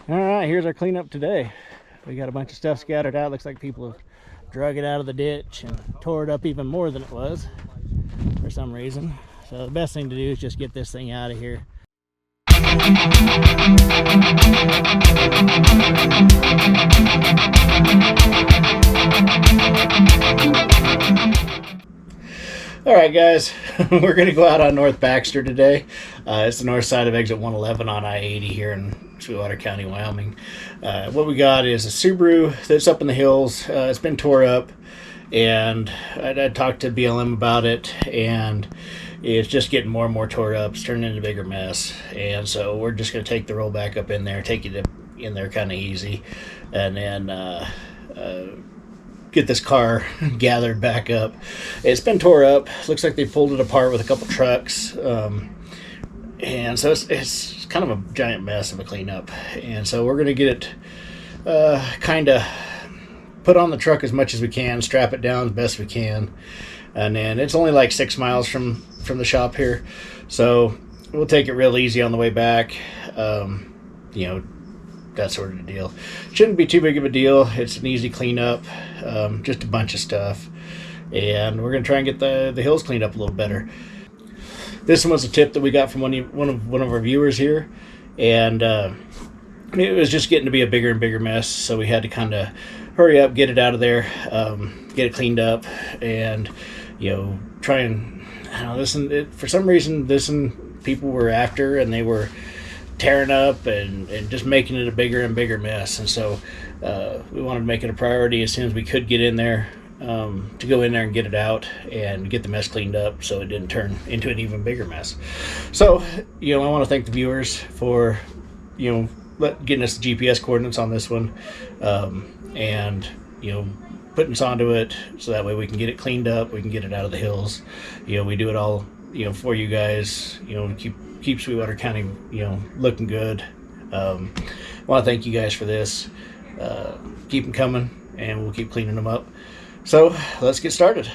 All right, here's our cleanup today. We got a bunch of stuff scattered out. Looks like people have drug it out of the ditch and tore it up even more than it was for some reason. So the best thing to do is just get this thing out of here. All right, guys, we're going to go out on North Baxter today. It's the north side of exit 111 on I-80 here in Sweetwater County, Wyoming. What we got is a Subaru that's up in the hills. It's been tore up, and I talked to BLM about it, and it's just getting more and more tore up. It's turning into a bigger mess, and so we're just going to take the roll back up in there, take it in there kind of easy, and then get this car gathered back up. It's been tore up. Looks like they pulled it apart with a couple trucks, and so it's kind of a giant mess of a cleanup. And so we're gonna get it kind of put on the truck as much as we can, strap it down as best we can, and then it's only like 6 miles from the shop here, so we'll take it real easy on the way back. That sort of deal. Shouldn't be too big of a deal. It's an easy cleanup, just a bunch of stuff, and we're gonna try and get the hills cleaned up a little better. This one was a tip that we got from one of our viewers here, and it was just getting to be a bigger and bigger mess, so we had to kind of hurry up, get it out of there, get it cleaned up, and try and for some reason this one people were after, and they were tearing up and just making it a bigger and bigger mess. And so we wanted to make it a priority as soon as we could get in there, to go in there and get it out and get the mess cleaned up so it didn't turn into an even bigger mess. So I want to thank the viewers for getting us the GPS coordinates on this one, and putting us onto it so that way we can get it cleaned up, we can get it out of the hills. We do it all for you guys, keep Sweetwater County, looking good. I want to thank you guys for this. Keep them coming, and we'll keep cleaning them up. So let's get started.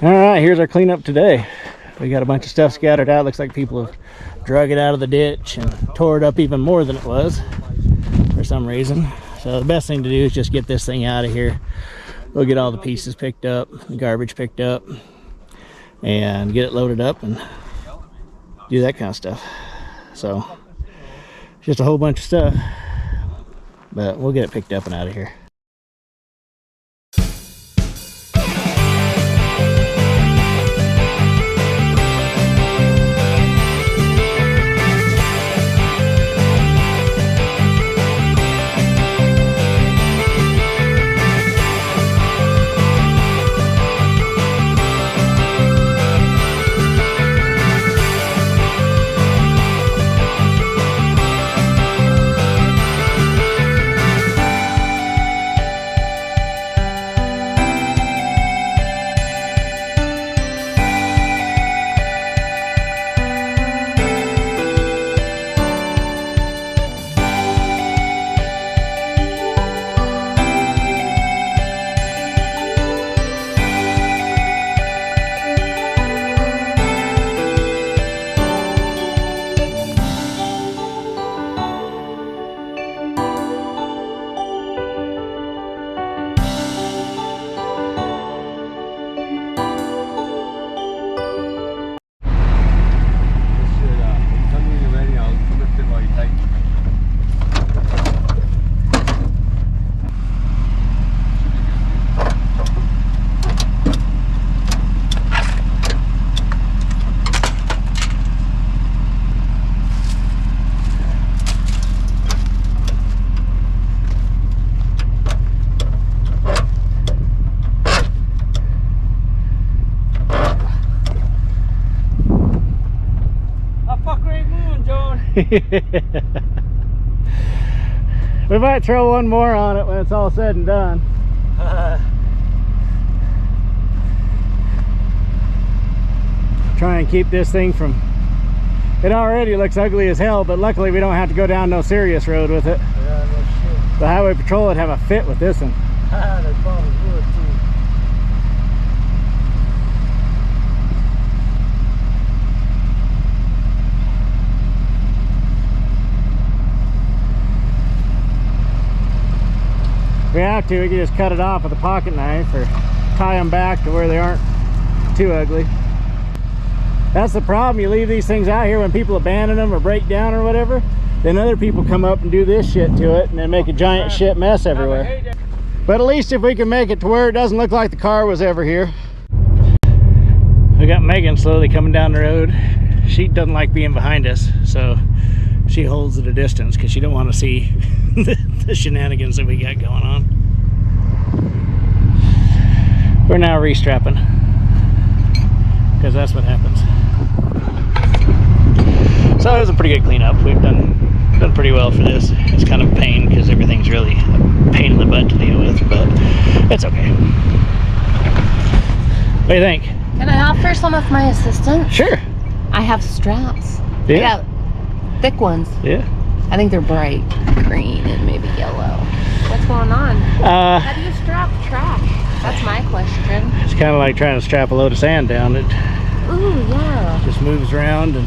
All right, here's our cleanup today. We got a bunch of stuff scattered out. Looks like people have drug it out of the ditch and tore it up even more than it was for some reason. So the best thing to do is just get this thing out of here. We'll get all the pieces picked up, the garbage picked up, and get it loaded up and do that kind of stuff. So just a whole bunch of stuff, but we'll get it picked up and out of here. We might throw one more on it when it's all said and done. Try and keep this thing from... It already looks ugly as hell, but luckily we don't have to go down no serious road with it. Yeah, no shit. The highway patrol would have a fit with this one. They probably would too. If we have to, we can just cut it off with a pocket knife or tie them back to where they aren't too ugly. That's the problem. You leave these things out here when people abandon them or break down or whatever, then other people come up and do this shit to it and then make a giant shit mess everywhere. But at least if we can make it to where it doesn't look like the car was ever here. We got Megan slowly coming down the road. She doesn't like being behind us, so she holds at a distance because she don't want to see the shenanigans that we got going on. We're now restrapping because that's what happens. So it was a pretty good cleanup. We've done pretty well for this. It's kind of a pain because everything's really a pain in the butt to deal with, but it's okay. What do you think? Can I offer some of my assistance? Sure. I have straps. Yeah. I got thick ones. Yeah. I think they're bright green and maybe yellow. What's going on? How do you strap trash? That's my question. It's kind of like trying to strap a load of sand down. It Ooh, yeah. just moves around and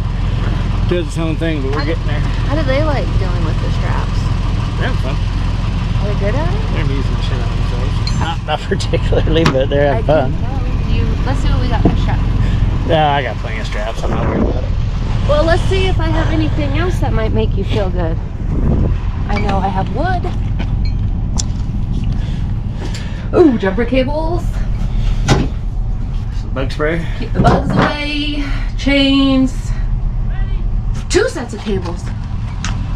does its own thing, but we're getting there. How do they like dealing with the straps? They're having fun. Are they good at it? They're amusing the shit out of themselves. Not particularly, but they're having fun. Let's see what we got for straps. Yeah, I got plenty of straps. I'm not worried about it. Well, let's see if I have anything else that might make you feel good. I know I have wood. Ooh, jumper cables. Some bug spray. Keep the bugs away. Chains. 2 sets of cables.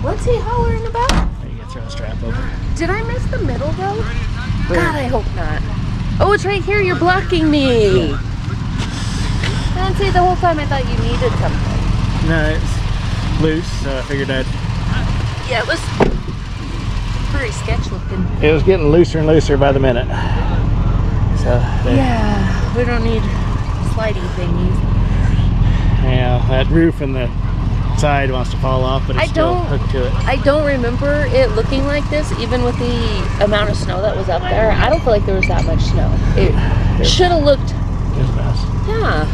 What's he hollering about? You gotta throw a strap over. Did I miss the middle though? God, I hope not. Oh, it's right here. You're blocking me. And see, the whole time I thought you needed something. No, it's loose, so I figured Yeah, it was pretty sketch looking. it was getting looser and looser by the minute. So Yeah, we don't need slidey thingies. Yeah, that roof and the side wants to fall off, but it's still hooked to it. I don't remember it looking like this, even with the amount of snow that was up there. I don't feel like there was that much snow. It should have looked. It was a mess. Yeah.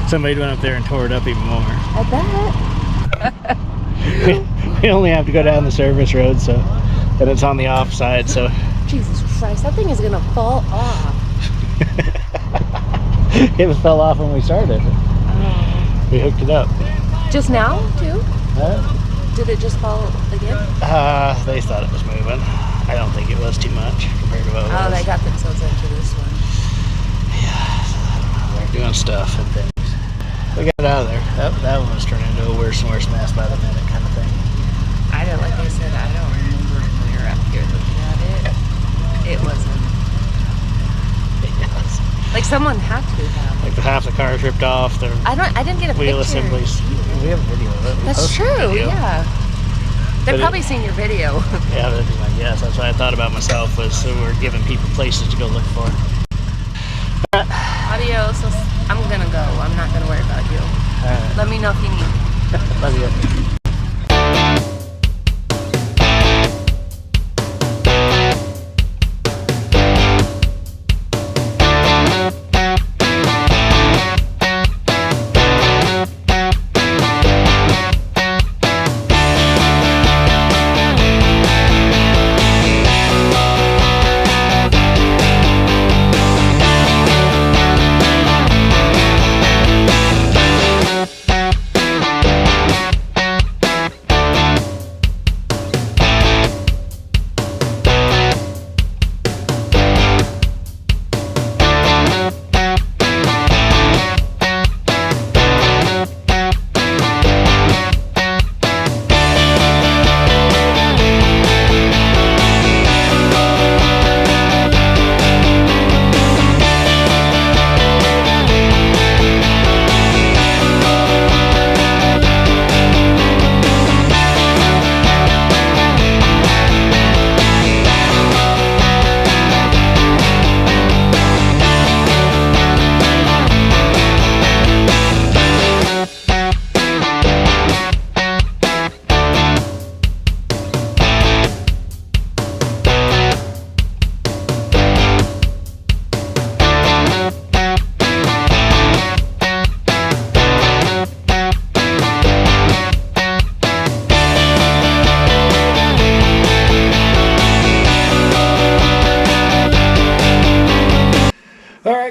Somebody went up there and tore it up even more. I bet. We only have to go down the service road, so and it's on the off side, so. Jesus Christ, that thing is gonna fall off. It fell off when we started. Oh. We hooked it up. Just now, too? Huh? Did it just fall again? They thought it was moving. I don't think it was too much compared to what it was. Oh, they got themselves into this one. Yeah, so I don't know. They're doing stuff and things. We got it out of there. That one was turning into a worse and worse mess by the minute kind of thing. Like I said, I don't remember when we were up here looking at it. It wasn't. Yes. Like someone had to have. Like half the cars ripped off. Their I didn't get a wheel picture. assemblies. We have a video of it. That's true. Yeah. They've probably seen your video. Yeah, that'd be my guess. That's what I thought about myself, was so we're giving people places to go look for. Adios. I'm gonna go. I'm not gonna worry about you. Alright. Let me know if you need. Love you.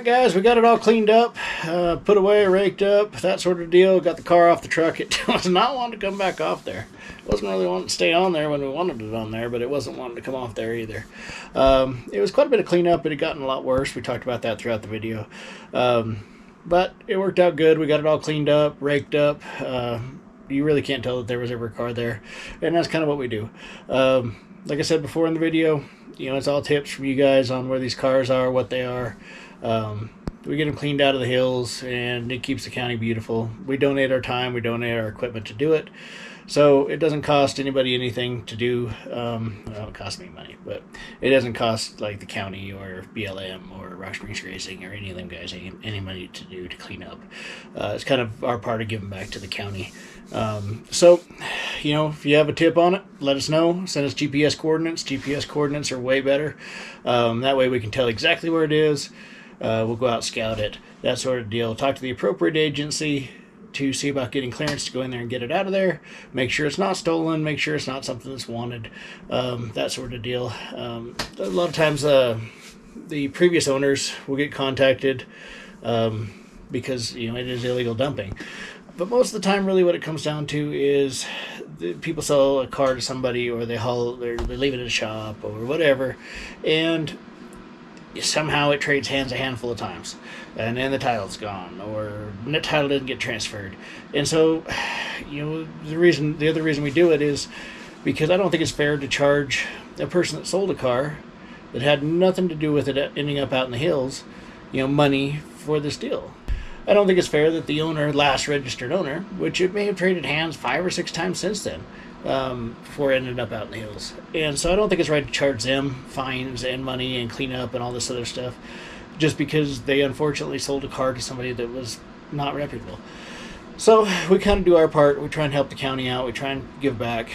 Guys, we got it all cleaned up, put away, raked up, that sort of deal. Got the car off the truck. It was not wanting to come back off there. It wasn't really wanting to stay on there when we wanted it on there, but it wasn't wanting to come off there either. It was quite a bit of cleanup. It had gotten a lot worse. We talked about that throughout the video. But it worked out good. We got it all cleaned up, raked up. You really can't tell that there was ever a car there. And that's kind of what we do. Like I said before in the video, it's all tips from you guys on where these cars are, what they are. We get them cleaned out of the hills, and it keeps the county beautiful. We donate our time, we donate our equipment to do it, so it doesn't cost anybody anything to do. Well, it don't cost me money, but it doesn't cost like the county or BLM or Rock Springs Racing or any of them guys any money to do to clean up. It's kind of our part of giving back to the county. So, if you have a tip on it, let us know. Send us GPS coordinates. GPS coordinates are way better. That way we can tell exactly where it is. We'll go out, scout it, that sort of deal. Talk to the appropriate agency to see about getting clearance to go in there and get it out of there. Make sure it's not stolen. Make sure it's not something that's wanted. That sort of deal. A lot of times the previous owners will get contacted because it is illegal dumping. But most of the time, really, what it comes down to is people sell a car to somebody, or they leave it at a shop or whatever, and somehow it trades hands a handful of times, and then the title's gone, or the title didn't get transferred. And so, the other reason we do it is because I don't think it's fair to charge a person that sold a car that had nothing to do with it ending up out in the hills, money for this deal. I don't think it's fair that the last registered owner, which it may have traded hands 5 or 6 times since then, before it ended up out in the hills. And so I don't think it's right to charge them fines and money and cleanup and all this other stuff just because they unfortunately sold a car to somebody that was not reputable. So we kind of do our part. We try and help the county out. We try and give back.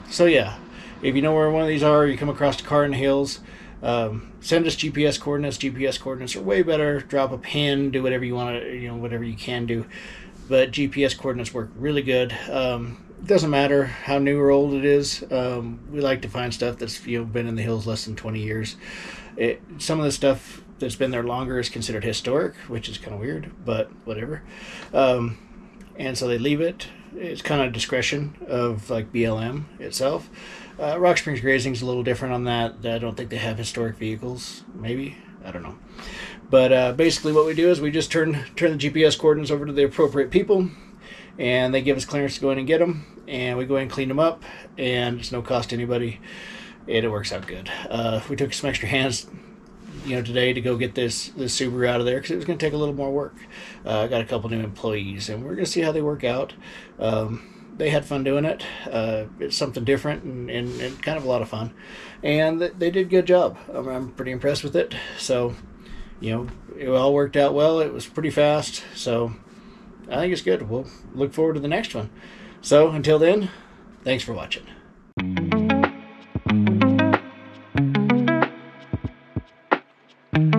So yeah, if you know where one of these are, you come across a car in the hills, send us GPS coordinates. GPS coordinates are way better. Drop a pin, do whatever you want to, whatever you can do. But GPS coordinates work really good. It doesn't matter how new or old it is. We like to find stuff that's been in the hills less than 20 years. Some of the stuff that's been there longer is considered historic, which is kind of weird, but whatever. And so they leave it. It's kind of discretion of like BLM itself. Rock Springs Grazing is a little different on that. I don't think they have historic vehicles. Maybe, I don't know. But basically, what we do is we just turn the GPS coordinates over to the appropriate people, and they give us clearance to go in and get them, and we go in and clean them up, and it's no cost to anybody, and it works out good. We took some extra hands today to go get this Subaru out of there because it was going to take a little more work. I got a couple new employees, and we're going to see how they work out. They had fun doing it. It's something different and kind of a lot of fun, and they did a good job. I'm pretty impressed with it. So, it all worked out well. It was pretty fast, so I think it's good. We'll look forward to the next one. So until then, thanks for watching.